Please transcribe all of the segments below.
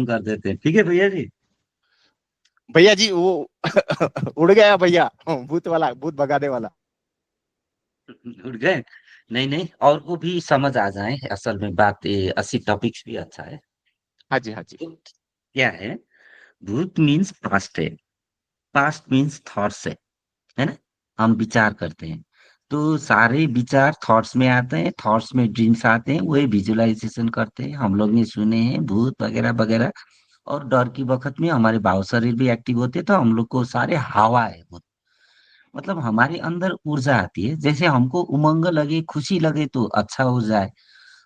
कर देते हैं। ठीक है भैया जी। भैया जी वो उड़ गया भैया, भूत वाला, भूत भगाने वाला। उड़ गए। नहीं नहीं, और को भी समझ आ जाए, असल में बात ये असली टॉपिक्स भी अच्छा है। हाँ जी, हाँ जी। तो क्या है, भूत मीन्स पास्ट है, पास्ट मीन्स थॉट्स है ना। हम विचार करते हैं, तो सारे विचार थॉट्स में आते हैं, थॉट्स में ड्रीम्स आते हैं, वही विजुअलाइजेशन करते हैं। हम लोग ने सुने हैं भूत वगैरह वगैरह। और डर की वक्त में हमारे भाव शरीर भी एक्टिव होते हैं, तो हम लोग को सारे हवा है वो, मतलब हमारे अंदर ऊर्जा आती है। जैसे हमको उमंग लगे, खुशी लगे तो अच्छा ऊर्जा है।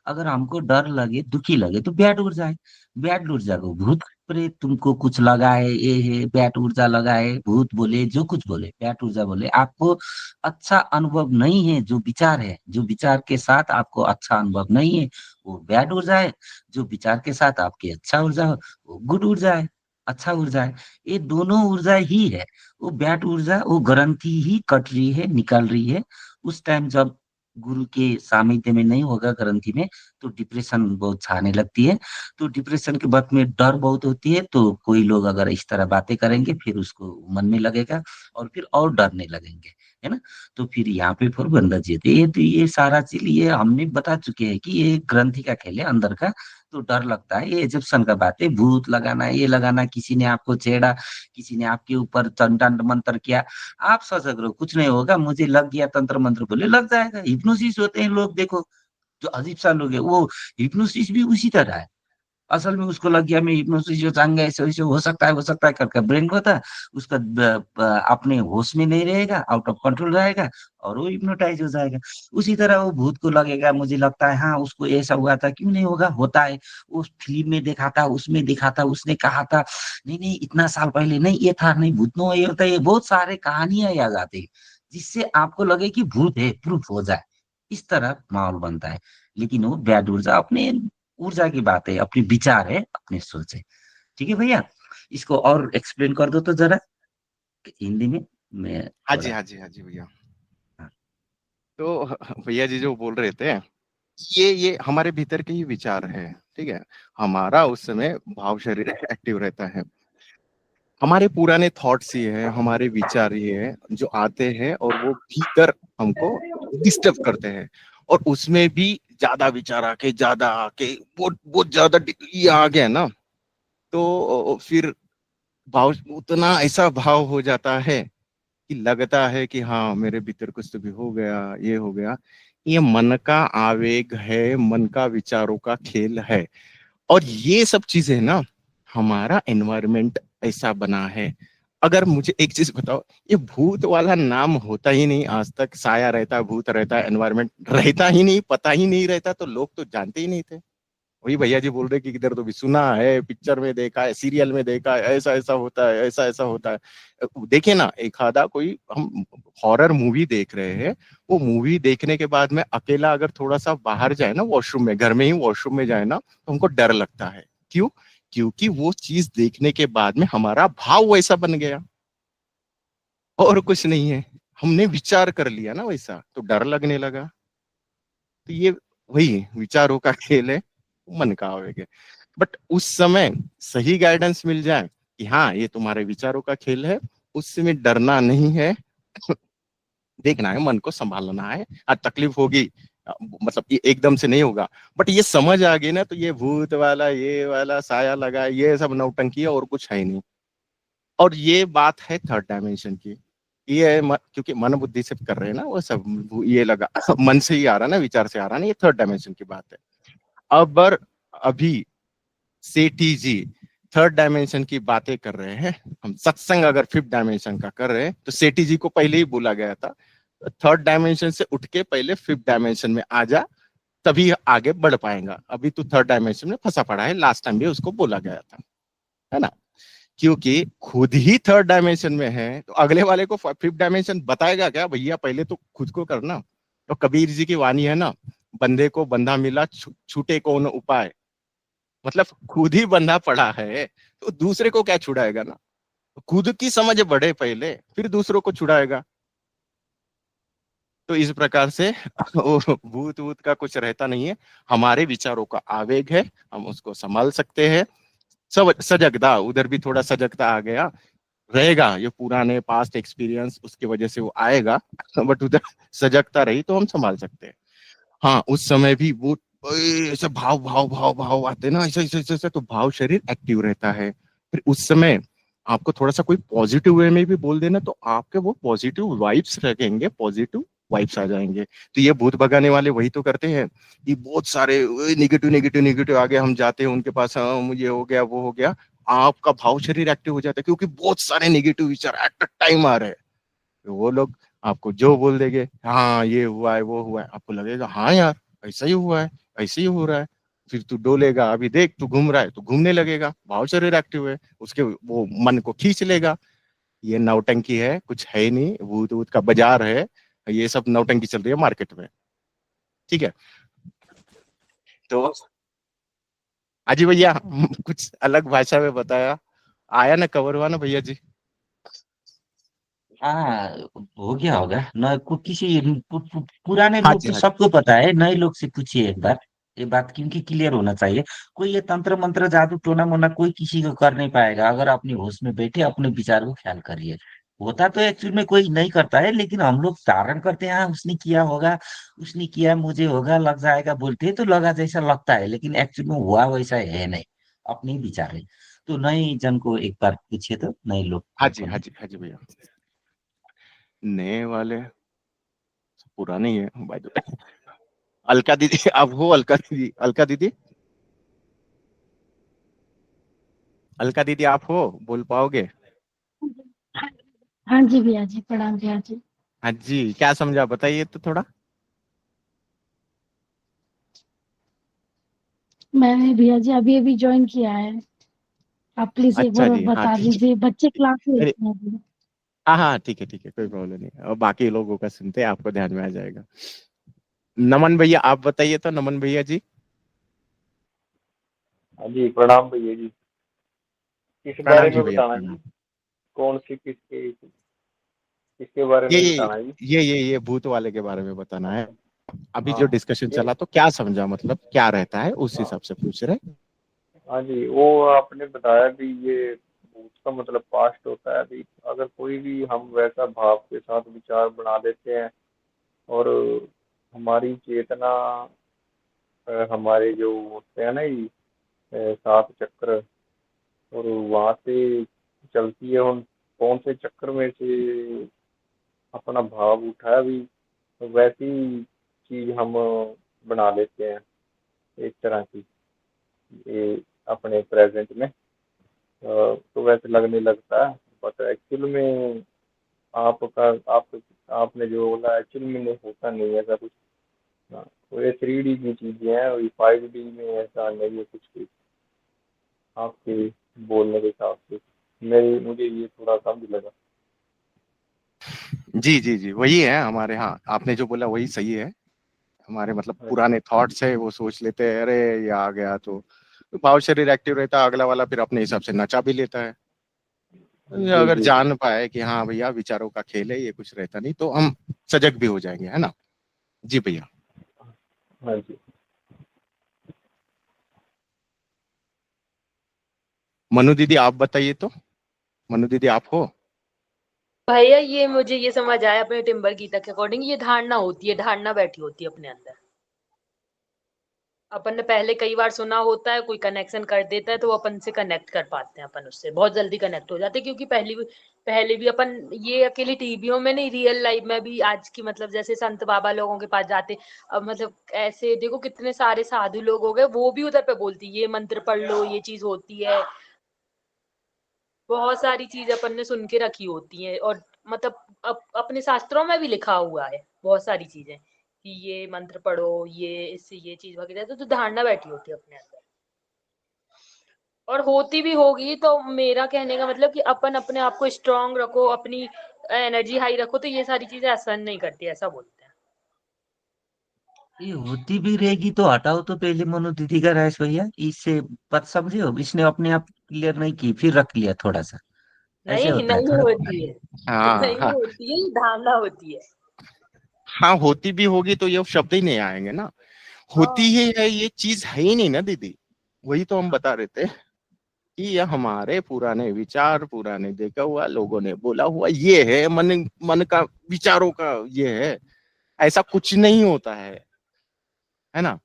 अगर हमको डर लगे, दुखी लगे तो बैड ऊर्जा है। बैड ऊर्जा को भूत प्रेत तुमको कुछ लगा है, ये है बैड ऊर्जा लगा है, भूत बोले जो कुछ बोले, बैड ऊर्जा बोले, आपको अच्छा अनुभव नहीं है, जो विचार है, जो विचार के साथ आपको अच्छा अनुभव नहीं है, वो बैड ऊर्जा है। जो विचार के साथ आपकी अच्छा ऊर्जा हो, वो गुड ऊर्जा है, अच्छा ऊर्जा है। ये दोनों ऊर्जा ही है। वो बैड ऊर्जा वो ग्रंथि ही कट रही है, निकल रही है। उस टाइम जब गुरु के सानिध्य में नहीं होगा ग्रंथि में, तो डिप्रेशन बहुत छाने लगती है। तो डिप्रेशन के वक्त में डर बहुत होती है, तो कोई लोग अगर इस तरह बातें करेंगे फिर उसको मन में लगेगा, और फिर और डरने लगेंगे, है ना। तो फिर यहाँ पे फिर बंदा जीते ये, तो ये सारा चीज ये हमने बता चुके हैं कि ये ग्रंथि का खेल है अंदर का। तो डर लगता है, ये एजप्शन का बात है, भूत लगाना, ये लगाना, किसी ने आपको छेड़ा, किसी ने आपके ऊपर तंत्र मंत्र किया, आप सजग रहो, कुछ नहीं होगा, मुझे लग गया तंत्र मंत्र, बोले लग जाएगा। हिप्नोसिस होते हैं लोग, देखो जो अजीब सा लोग है वो, हिप्नोसिस भी उसी तरह है। असल में उसको लग गया मैं हिप्नोसिस जो चांगा ऐसे वैसे हो सकता है, हो सकता है करके ब्रेन को था उसका अपने होश में नहीं रहेगा, आउट ऑफ कंट्रोल रहेगा, और वो हिप्नोटाइज हो जाएगा। उसी तरह वो भूत को लगेगा, मुझे लगता है हाँ उसको ऐसा हुआ था, क्यों नहीं होगा, होता है। उस फिल्म में देखा था, उसमें देखा था, उसने कहा था, नहीं नहीं इतना साल पहले, नहीं ये था, नहीं भूत नो ये होता है, ये बहुत सारे कहानियां याद आती है, जिससे आपको लगे कि भूत है, प्रूफ हो जाए, इस तरह माहौल बनता है। लेकिन वो बैड ऊर्जा अपने ऊर्जा की बात है, अपनी विचार है, अपनी सोच है। ठीक है भैया, इसको और एक्सप्लेन कर दो तो जरा हिंदी में, मैं हाँ जी, थोड़ा। हाँ जी, हाँ जी भैया। हाँ। तो भैया जी जो बोल रहे थे, ये हमारे भीतर के ही विचार है, ठीक है। हमारा उस समय भाव शरीर एक्टिव रहता है। हमारे पुराने थॉट्स ये है, हमारे विचार ये है जो आते हैं और वो भीतर हमको डिस्टर्ब करते हैं। और उसमें भी ज्यादा विचार आके, ज्यादा आके, बहुत बहुत ज्यादा ये आ गया ना, तो फिर भाव उतना ऐसा भाव हो जाता है कि लगता है कि हाँ मेरे भीतर कुछ तो भी हो गया, ये हो गया। ये मन का आवेग है, मन का विचारों का खेल है। और ये सब चीजें ना, हमारा एनवायरनमेंट ऐसा बना है। अगर मुझे एक चीज बताओ, ये भूत वाला नाम होता ही नहीं आज तक, साया रहता, भूत रहता, एनवायरनमेंट रहता ही नहीं, पता ही नहीं रहता, तो लोग तो जानते ही नहीं थे। वही भैया जी बोल रहे कि इधर तो भी सुना है, पिक्चर में देखा है, सीरियल में देखा है, ऐसा ऐसा होता है, ऐसा ऐसा होता है। देखिए ना, एक आधा कोई हम हॉरर मूवी देख रहे हैं, वो मूवी देखने के बाद में अकेला अगर थोड़ा सा बाहर जाए ना, वॉशरूम में, घर में ही वॉशरूम में जाए ना, तो हमको डर लगता है। क्यों? क्योंकि वो चीज देखने के बाद में हमारा भाव वैसा बन गया, और कुछ नहीं है। हमने विचार कर लिया ना वैसा, तो डर लगने लगा। तो ये वही विचारों का खेल है, मन का आवेग है। बट उस समय सही गाइडेंस मिल जाए कि हाँ ये तुम्हारे विचारों का खेल है, उस समय डरना नहीं है, देखना है, मन को संभालना है। आज तकलीफ होगी, मतलब ये एकदम से नहीं होगा, बट ये समझ आ गई ना, तो ये भूत वाला, ये वाला साया लगा, ये सब नौटंकी है और कुछ है ही नहीं। और ये बात है थर्ड डायमेंशन की। ये है क्योंकि मन बुद्धि से कर रहे हैं ना वो सब, ये लगा मन से ही आ रहा ना, विचार से आ रहा ना, ये थर्ड डायमेंशन की बात है। अब अभी सेठी जी थर्ड डायमेंशन की बातें कर रहे हैं, हम सत्संग अगर फिफ्थ डायमेंशन का कर रहे हैं, तो सेठी जी को पहले ही बोला गया था थर्ड डायमेंशन से उठ के पहले फिफ्थ डायमेंशन में आ जा, तभी आगे बढ़ पाएगा। अभी तो थर्ड डायमेंशन में फंसा पड़ा है, लास्ट टाइम भी उसको बोला गया था, है ना। क्योंकि खुद ही थर्ड डायमेंशन में है, तो अगले वाले को फिफ्थ डायमेंशन बताएगा क्या? भैया पहले तो खुद को करना। तो कबीर जी की वाणी है ना, बंदे को बंधा मिला, छूटे कौन उपाय। मतलब खुद ही बंधा पड़ा है, तो दूसरे को क्या छुड़ाएगा ना। खुद की समझ बढ़े पहले, फिर दूसरों को छुड़ाएगा। तो इस प्रकार से वो भूत वूत का कुछ रहता नहीं है। हमारे विचारों का आवेग है, हम उसको संभाल सकते हैं। सब सजगता, उधर भी थोड़ा सजगता आ गया रहेगा, ये पुराने पास्ट एक्सपीरियंस उसकी वजह से वो आएगा, बट उधर सजगता रही तो हम संभाल सकते हैं। हाँ, उस समय भी वो ऐसे भाव भाव भाव भाव आते हैं ना, ऐसे ऐसे ऐसे ऐसे, तो भाव शरीर एक्टिव रहता है। फिर उस समय आपको थोड़ा सा कोई पॉजिटिव वे में भी बोल देना तो आपके वो पॉजिटिव वाइब्स रखेंगे, पॉजिटिव वाइब्स आ जाएंगे। तो ये भूत भगाने वाले वही तो करते हैं कि बहुत सारे निगेटिव निगेटिव निगेटिव आगे हम जाते हैं उनके पास, मुझे हो गया वो हो गया, आपका भाव शरीर एक्टिव हो जाता है क्योंकि बहुत सारे नेगेटिव विचार एट अ टाइम आ रहे हैं। तो वो लोग आपको जो बोल देंगे, हाँ ये हुआ है वो हुआ है, आपको लगेगा हाँ यार ऐसा ही हुआ है, ऐसे ही हो रहा है। फिर तू डोलेगा, अभी देख तू घूम रहा है तो घूमने लगेगा, भाव शरीर एक्टिव है, उसके वो मन को खींच लेगा। ये नौटंकी है, कुछ है नहीं, भूत वूत का बाजार है, ये सब नौटंकी चल रही है मार्केट में। ठीक है, तो अजी भैया कुछ अलग भाषा में बताया, आया ना, कवर हुआ ना भैया जी? हाँ, हो गया होगा न किसी पुराने हाँ लोग जी, तो हाँ जी। सबको पता है, नए लोग से पूछिए एक बार। ये बात क्योंकि क्लियर होना चाहिए। कोई ये तंत्र मंत्र जादू टोना मोना कोई किसी को कर नहीं पाएगा अगर अपनी होश में बैठे अपने विचार को ख्याल करिए। होता तो एक्चुअल में कोई नहीं करता है, लेकिन हम लोग धारण करते हैं, हाँ उसने किया होगा, उसने किया मुझे होगा लग जाएगा बोलते हैं, तो लगा जैसा लगता है, लेकिन एक्चुअल में हुआ वैसा है नहीं। अपने ही विचार है। तो नए जन को एक बार पूछिए तो नए लोग हाँ को जी, हाँ बोले। जी, हाँ जी भैया। नए वाले पुराने ही है बाय द वे। अलका दीदी आप हो? अलका दीदी, अलका दीदी, अलका दीदी आप हो, बोल पाओगे? हाँ जी भैया जी, प्रणाम भैया जी। हाँ जी, क्या समझा बताइए तो थोड़ा। मैंने भैया जी अभी अभी ज्वाइन किया है। आप प्लीज एक अच्छा बार और जी, हाँ बता ठीक दीजिए, बच्चे है। क्लास में अरे हैं अभी। हाँ हाँ, ठीक है, कोई प्रॉब्लम नहीं, और बाकी लोगों का सुनते हैं, आपको ध्यान में आ जाएगा। नमन भैया आप बताइए तो, नमन भैया जी। हाँ जी, प्रणाम भैया जी। किस बारे प्रणाम जी में भैया, बताना प्रणाम। जी? कौन सी किसके किसके बारे ये में ये बताना है जी? ये भूत वाले के बारे में बताना है। अच्छा। अभी हाँ जो हाँ डिस्कशन ये चला तो क्या समझा, मतलब क्या रहता है उस हाँ हिसाब से पूछ रहे। हाँ जी, वो आपने बताया भी ये भूत का मतलब पास्ट होता है भी। अगर कोई भी हम वैसा भाव के साथ विचार बना देते हैं और हमारी चेतना हमारे जो होते हैं ना ये सात चक्र, और वहाँ से चलती है उन कौन से चक्र में से अपना भाव उठाया भी, तो वैसी चीज हम बना लेते हैं एक तरह की, ये अपने प्रेजेंट में। तो वैसे लगने लगता है, बट एक्चुअल में आपका आप आपने जो बोला एक्चुअल में नहीं होता, नहीं है ऐसा कुछ। हाँ, तो ये 3D की चीजें हैं, और 5D में ऐसा नहीं है कुछ भी। आपके बोलने के हिसाब से मुझे ये थोड़ा समझ लगा। जी जी जी, वही है हमारे, हाँ आपने जो बोला वही सही है। हमारे मतलब हाँ जी। पुराने थॉट्स है, वो सोच लेते हैं अरे ये आ गया तो भाव शरीर एक्टिव रहता है, अगला वाला फिर अपने हिसाब से नचा भी लेता है। जी अगर जी जी। जान पाए कि हाँ भैया विचारों का खेल है, ये कुछ रहता नहीं, तो हम सजग भी हो जाएंगे, है ना? जी भैया। हाँ जी। मनु दीदी आप बताइए तो, मनु दीदी आप हो? भैया ये मुझे ये समझ आया अपने टिम्बर गीता के अकॉर्डिंग, ये धारणा होती है, धारणा बैठी होती है अपने अंदर। अपन ने पहले कई बार सुना होता है, कोई कनेक्शन कर देता है तो अपन से कनेक्ट कर पाते हैं, अपन उससे बहुत जल्दी कनेक्ट हो जाते हैं, क्योंकि पहले भी अपन ये अकेली टीवियों में नहीं, रियल लाइफ में भी आज की मतलब जैसे संत बाबा लोगों के पास जाते, अब मतलब ऐसे देखो कितने सारे साधु लोग हो गए, वो भी उधर पे बोलती ये मंत्र पढ़ लो ये चीज होती है। बहुत सारी चीज अपन ने सुन के रखी होती हैं, और मतलब अपने शास्त्रों में भी लिखा हुआ है बहुत सारी चीजें कि ये मंत्र पढ़ो, ये इससे ये चीज वगैरह, तो धारणा बैठी होती है अपने अंदर, और होती भी होगी। तो मेरा कहने का मतलब कि अपन अपने आप को स्ट्रांग रखो, अपनी एनर्जी हाई रखो, तो ये सारी चीजें असर नहीं करती, ऐसा बोलते हैं। ये होती भी रहेगी तो हटाओ तो पहले मनु दीदी का राइस भैया, इससे बात समझे हो, इसने अपने आप क्लियर नहीं की फिर रख लिया थोड़ा सा। ऐसे नहीं होता है नहीं थोड़ा। होती है, हाँ नहीं हाँ होती है, ये धारणा होती है। हाँ, होती भी होगी तो ये शब्द ही नहीं आएंगे ना। होती हाँ ही है, ये चीज है ही नहीं ना दीदी। वही तो हम बता रहे थे कि ये हमारे पुराने विचार, पुराने देखा हुआ, लोगों ने बोला हुआ, ये है मन का विचारों का, ये है। ऐसा कुछ नहीं होता है ना?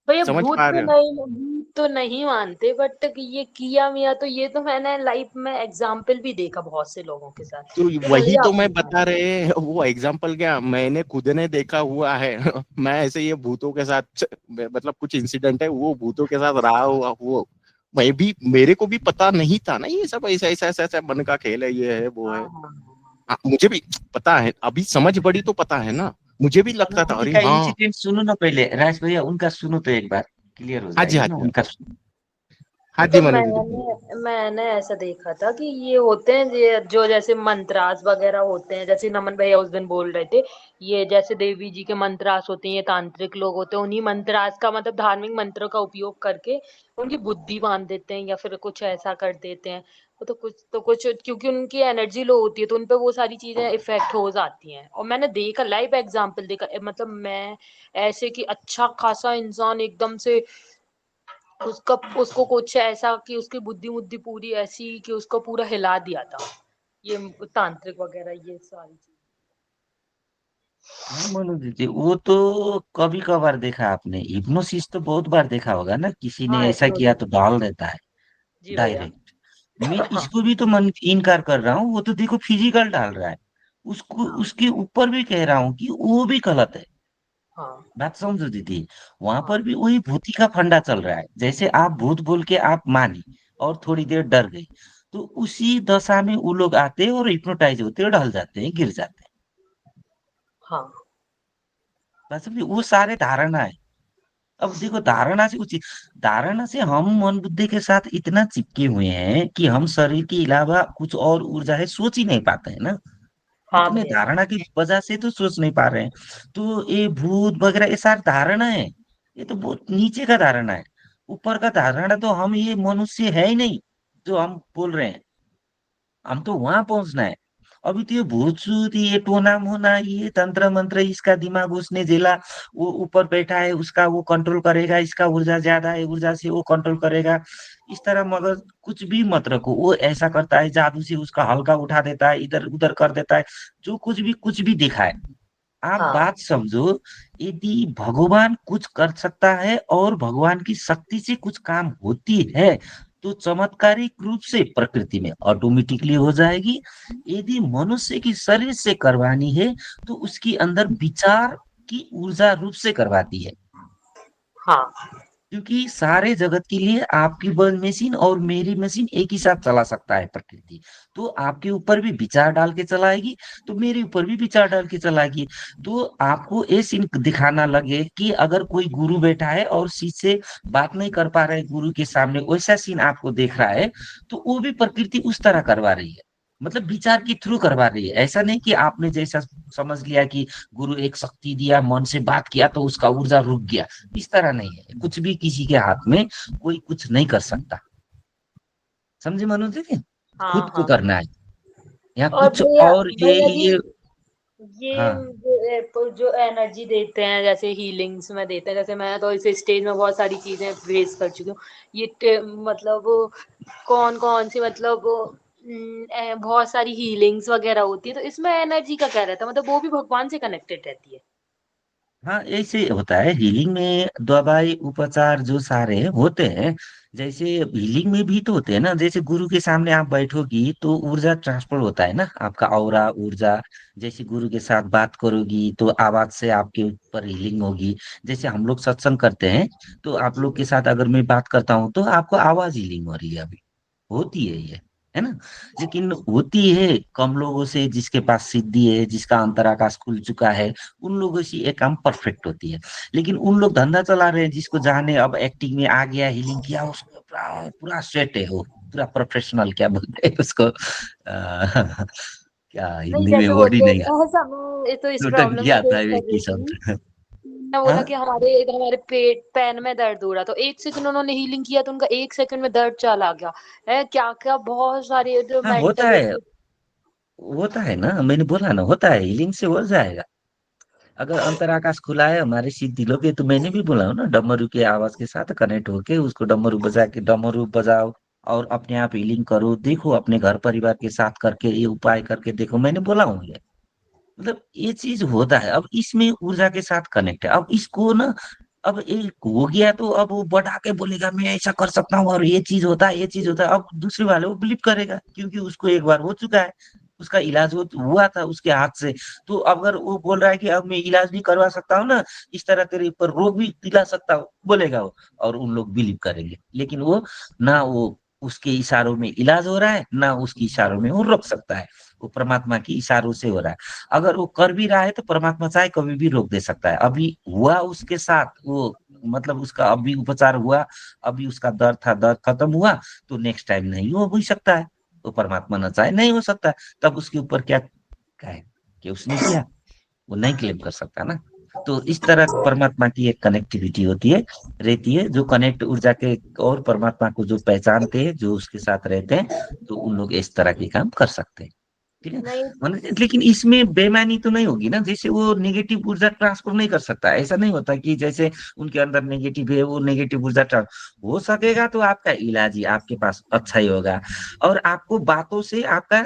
भैया समझ भूत पा तो रहे हो? नहीं, भूत तो नहीं मानते, बट ये किया मिया तो ये तो मैंने लाइफ में एग्जाम्पल भी देखा बहुत से लोगों के साथ। तो तो वही भैया तो आप मैं बताएं। बता रहे, वो एग्जाम्पल क्या, मैंने खुद ने देखा हुआ है। मैं ऐसे ये भूतों के साथ, मतलब कुछ इंसिडेंट है वो भूतों के साथ रहा हुआ, वो मैं भी, मेरे को भी पता नहीं था ना ये सब ऐसा ऐसा ऐसा ऐसा मन का खेल है, ये है वो है। हाँ हाँ हाँ। हाँ, मुझे भी पता है, अभी समझ बड़ी तो पता है ना, मुझे भी लगता था, अनुभूति अरे का हाँ। इंसिडेंट सुनो ना पहले, राज भैया उनका सुनो तो एक बार, क्लियर हो हाँ जी, जाएगा हाँ ना जी, उनका सुनो। हाँ तो जी मनोज जी। मैंने ऐसा देखा था कि ये होते हैं ये जो जैसे मंत्रास वगैरह होते हैं, जैसे नमन भैया उस दिन बोल रहे थे, ये जैसे देवी जी के मंत्रास होते हैं, ये तांत्रिक लोग होते हैं, उन्हीं मंत्रास का मतलब धार्मिक मंत्र का उपयोग करके उनकी बुद्धि बांध देते हैं या फिर कुछ ऐसा कर देते हैं। वो तो कुछ क्योंकि उनकी एनर्जी लो होती है तो उनपे वो सारी चीजें इफेक्ट हो जाती हैं। और मैंने देखा, लाइव एग्जाम्पल देखा, मतलब मैं ऐसे कि अच्छा खासा इंसान एकदम से उसका उसको कुछ ऐसा कि उसकी बुद्धि बुद्धि पूरी ऐसी कि उसको पूरा हिला दिया था ये तांत्रिक वगैरह ये सारी चीज। हाँ मनोज जी, वो तो कभी कभार देखा आपने, हिप्नोसिस तो बहुत बार देखा होगा ना, किसी ने हाँ ऐसा किया हिप्नोसिस। तो डाल देता है जी भैया। डायरेक्ट। मैं हाँ इसको भी तो मन इनकार कर रहा हूँ, वो तो देखो फिजिकल डाल रहा है, उसको हाँ उसके ऊपर भी कह रहा हूँ कि वो भी गलत है। हाँ बात समझो दीदी, वहां हाँ पर भी वही भूति का फंडा चल रहा है, जैसे आप भूत बोल के आप मानी और थोड़ी देर डर गई, तो उसी दशा में वो लोग आते हैं और हिप्नोटाइज होते हैं, ढल जाते हैं, गिर जाते हैं। हाँ बात समझे, वो सारे धारणा है। अब देखो धारणा से उचित, धारणा से हम मन बुद्धि के साथ इतना चिपके हुए हैं कि हम शरीर के अलावा कुछ और ऊर्जा है सोच ही नहीं पाते हैं ना। हाँ इतने भैया। धारणा की वजह से तो सोच नहीं पा रहे हैं। तो ये भूत वगैरह ये सारी धारणा है, ये तो बहुत नीचे का धारणा है। ऊपर का धारणा तो हम ये मनुष्य है ही नहीं जो हम बोल रहे हैं, हम तो वहां पहुंचना है। अभी तो ये भूत सूत, ये टोना मोना, ये तंत्र मंत्र, इसका दिमाग उसने झेला, वो ऊपर बैठा है, उसका वो कंट्रोल करेगा, इसका ऊर्जा ज्यादा है, ऊर्जा से वो कंट्रोल करेगा, इस तरह। मगर कुछ भी मत रखो, वो ऐसा करता है, जादू से उसका हल्का उठा देता है, इधर उधर कर देता है, जो कुछ भी दिखाए। आप हाँ बात समझो, यदि भगवान कुछ कर सकता है और भगवान की शक्ति से कुछ काम होती है, तो चमत्कारिक रूप से प्रकृति में ऑटोमेटिकली हो जाएगी। यदि मनुष्य की शरीर से करवानी है, तो उसके अंदर विचार की ऊर्जा रूप से करवाती है। हाँ क्योंकि सारे जगत के लिए आपकी बल मशीन और मेरी मशीन एक ही साथ चला सकता है प्रकृति। तो आपके ऊपर भी विचार डाल के चलाएगी, तो मेरे ऊपर भी विचार डाल के चलाएगी। तो आपको ये सीन दिखाना लगे कि अगर कोई गुरु बैठा है और शिष्य से बात नहीं कर पा रहे गुरु के सामने, वैसा सीन आपको देख रहा है, तो वो भी प्रकृति उस तरह करवा रही है, मतलब विचार के थ्रू करवा रही है। ऐसा नहीं कि आपने जैसा समझ लिया कि गुरु एक शक्ति दिया, मन से बात किया तो उसका ऊर्जा रुक गया, इस तरह नहीं है। कुछ भी किसी के हाथ में कोई कुछ नहीं कर सकता, समझे मनोज जी? हाँ खुद को हाँ। करना है या और कुछ भैया, और भैया जी, ये। ये हाँ जो एनर्जी देते हैं जैसे हीलिंग्स में देते हैं, जैसे मैं तो इस स्टेज में बहुत सारी चीजें फेस कर चुकी हूँ। ये मतलब कौन कौन सी मतलब बहुत सारी हीलिंग्स वगैरह होती है, तो इसमें एनर्जी का क्या रहता है, मतलब वो भी भगवान से कनेक्टेड रहती है? हाँ, ऐसे होता है हीलिंग में, दवाई उपचार जो सारे होते हैं, जैसे हीलिंग में भी तो होते हैं ना, जैसे गुरु के सामने आप बैठोगी तो ऊर्जा ट्रांसफर होता है ना, आपका हाँ ऑरा ऊर्जा। जैसे गुरु के साथ बात करोगी तो आवाज से आपके ऊपर हीलिंग होगी। जैसे हम लोग सत्संग करते हैं, तो आप जी लोग के साथ अगर मैं बात करता हूँ तो आपको आवाज हीलिंग हो रही है अभी, होती है ये, है ना। लेकिन होती है कम लोगों से, जिसके पास सिद्धि है, जिसका अंतराकाश खुल चुका है, उन लोगों से ये काम परफेक्ट होती है। लेकिन उन लोग धंधा चला रहे हैं, जिसको जाने अब एक्टिंग में आ गया, हीलिंग किया, उसको पूरा पूरा सेट है, वो पूरा प्रोफेशनल, क्या बोलते हैं उसको, क्या नहीं, हिंदी में जैसे वर्ड ही बोलते नहीं हैं ऐसा, मैं तो इस लुटक प्रॉब्लम गया को था फेस एक कर ही रही थी। शब्द। मैं बोला हाँ कि हमारे हमारे पेट पैन में दर्द हो रहा, तो 1 सेकंड उन्होंने हीलिंग किया तो उनका 1 सेकंड में दर्द चला गया है। क्या क्या बहुत सारे जो हाँ, मेंटल होता है ना, मैंने बोला ना, होता है, हीलिंग से हो जाएगा। अगर अंतराकाश खुला है हमारे शीत दिलों पे, तो मैंने भी बोला हूँ ना, डमरू के आवाज के साथ कनेक्ट होके उसको डमरू बजा के डमरू बजाओ और अपने आप हीलिंग करो, देखो अपने घर परिवार के साथ करके ये उपाय करके देखो, मैंने बोला हूँ ये। मतलब ये चीज होता है, अब इसमें ऊर्जा के साथ कनेक्ट है। अब इसको ना, अब एक हो गया तो अब वो बढ़ा के बोलेगा मैं ऐसा कर सकता हूँ और ये चीज होता है, ये चीज होता है, अब दूसरे वाले वो बिलीव करेगा क्योंकि उसको एक बार हो चुका है, उसका इलाज हुआ था उसके हाथ से। तो अगर वो बोल रहा है कि अब मैं इलाज भी करवा सकता हूँ ना, इस तरह तेरे ऊपर रोग भी दिला सकता हूँ, बोलेगा वो, और उन लोग बिलीव करेंगे। लेकिन वो ना, वो उसके इशारों में इलाज हो रहा है ना उसके इशारों में वो रोक सकता है, वो परमात्मा की इशारों से हो रहा है। अगर वो कर भी रहा है तो परमात्मा चाहे कभी भी रोक दे सकता है। अभी हुआ उसके साथ वो, मतलब उसका अभी उपचार हुआ, अभी उसका दर्द था, दर्द खत्म हुआ, तो नेक्स्ट टाइम नहीं हो भी सकता है, तो परमात्मा न चाहे नहीं हो सकता है। तब उसके ऊपर क्या कहे कि उसने किया, वो नहीं क्लेम कर सकता ना। तो इस तरह परमात्मा की एक कनेक्टिविटी होती है, रहती है, जो कनेक्ट ऊर्जा के और परमात्मा को जो पहचानते हैं, जो उसके साथ रहते हैं, तो उन लोग इस तरह के काम कर सकते हैं। ठीक है। नहीं, मतलब लेकिन इसमें बेईमानी तो नहीं होगी ना, जैसे वो नेगेटिव ऊर्जा ट्रांसफर नहीं कर सकता, ऐसा नहीं होता कि जैसे उनके अंदर नेगेटिव है वो नेगेटिव ऊर्जा ट्रांसफर हो सकेगा तो आपका इलाज ही आपके पास अच्छा ही होगा। और आपको बातों से आपका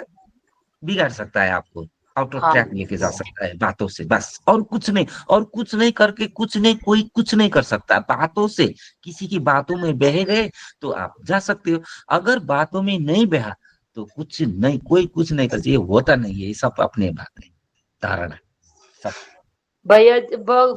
बिगाड़ सकता है, आपको आउट ऑफ हाँ, ट्रैक लेके जा सकता है बातों से, बस और कुछ नहीं। और कुछ नहीं करके कुछ नहीं, कोई कुछ नहीं कर सकता बातों से। किसी की बातों में बह गए तो आप जा सकते हो, अगर बातों में नहीं बहा तो कुछ नहीं, कोई कुछ नहीं कर सकता। ये होता नहीं है, ये सब अपने बात है, धारणा सब। भैया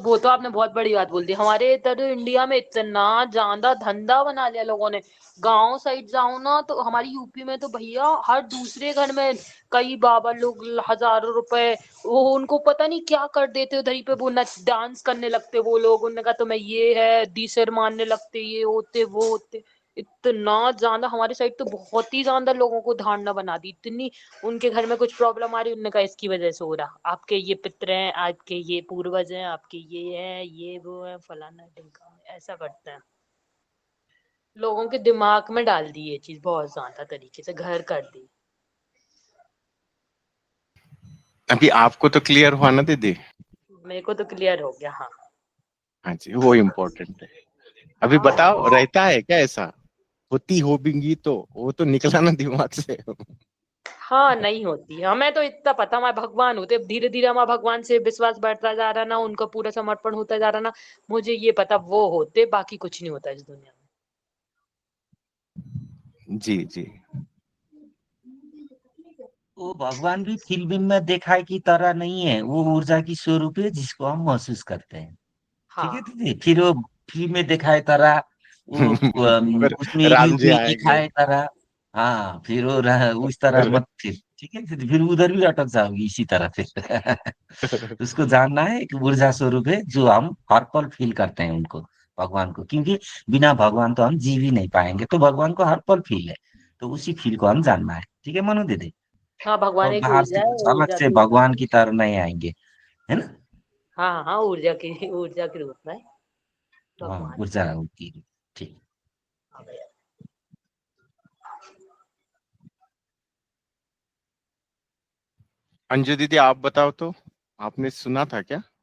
वो तो आपने बहुत बड़ी बात बोल दी। हमारे इधर इंडिया में इतना ज्यादा धंधा बना लिया लोगों ने। गांव साइड जाओ ना तो हमारी यूपी में तो भैया हर दूसरे घर में कई बाबा लोग हजारों रुपए, वो उनको पता नहीं क्या कर देते उधर ही पे, वो नच डांस करने लगते वो लोग, उन्होंने कहा तो मैं ये है दी सिर मारने लगते, ये होते वो होते। इतना ज्यादा हमारे साइड तो बहुत ही ज्यादा लोगों को धारणा बना दी, इतनी उनके घर में कुछ प्रॉब्लम आ रही, उन्होंने कहा इसकी वजह से हो रहा, आपके ये पितर हैं, आपके ये पूर्वज हैं, आपके ये है, ये वो है, फलाना ढिमका, ऐसा करते हैं। लोगों के दिमाग में डाल दी ये चीज, बहुत ज्यादा तरीके से घर कर दी। अभी आपको तो क्लियर हुआ ना दीदी? मेरे को तो क्लियर हो गया। हाँ हाँ जी, वो इम्पोर्टेंट है। अभी हाँ बताओ, रहता है क्या ऐसा? होती होगी तो वो तो निकला ना दिमाग से। हाँ, नहीं होती। हमें तो इतना पता, हमारे भगवान होते, धीरे धीरे हमारा भगवान से विश्वास बढ़ता जा रहा ना, उनका पूरा समर्पण होता जा रहा ना, मुझे ये पता वो होते, बाकी कुछ नहीं होता इस दुनिया में। जी जी। वो भगवान भी फिल्म में दिखाए की तरह नहीं है, वो ऊर्जा की स्वरूप है जिसको हम महसूस करते हैं। ठीक है हाँ दीदी, फिर वो फिल्म में दिखाए तरह, वो फिर उसमें राम युग जी में आएंगे। दिखाए तरह। हाँ, फिर वो उस तरह मत फिर, ठीक है दीदी, फिर उधर भी अटक जाओगी इसी तरह फिर। उसको जानना है एक ऊर्जा स्वरूप है जो हम हर पल फील करते हैं उनको, भगवान को, क्योंकि बिना भगवान तो हम जी भी नहीं पाएंगे, तो भगवान को हर पल फील है, तो उसी फील को हम जानना है। ठीक है मनु दीदी, हाँ, भगवान और एक बाहर से ऊर्जा है, कुछ अलग ऊर्जा से की भगवान की तरह नहीं आएंगे, है ना। हाँ हाँ, ऊर्जा के रूप में हाँ, भगवान। ऊर्जा होती है। ठीक। हाँ भैया। अंजू दीदी, आप बताओ तो, आपने सुना था क्या?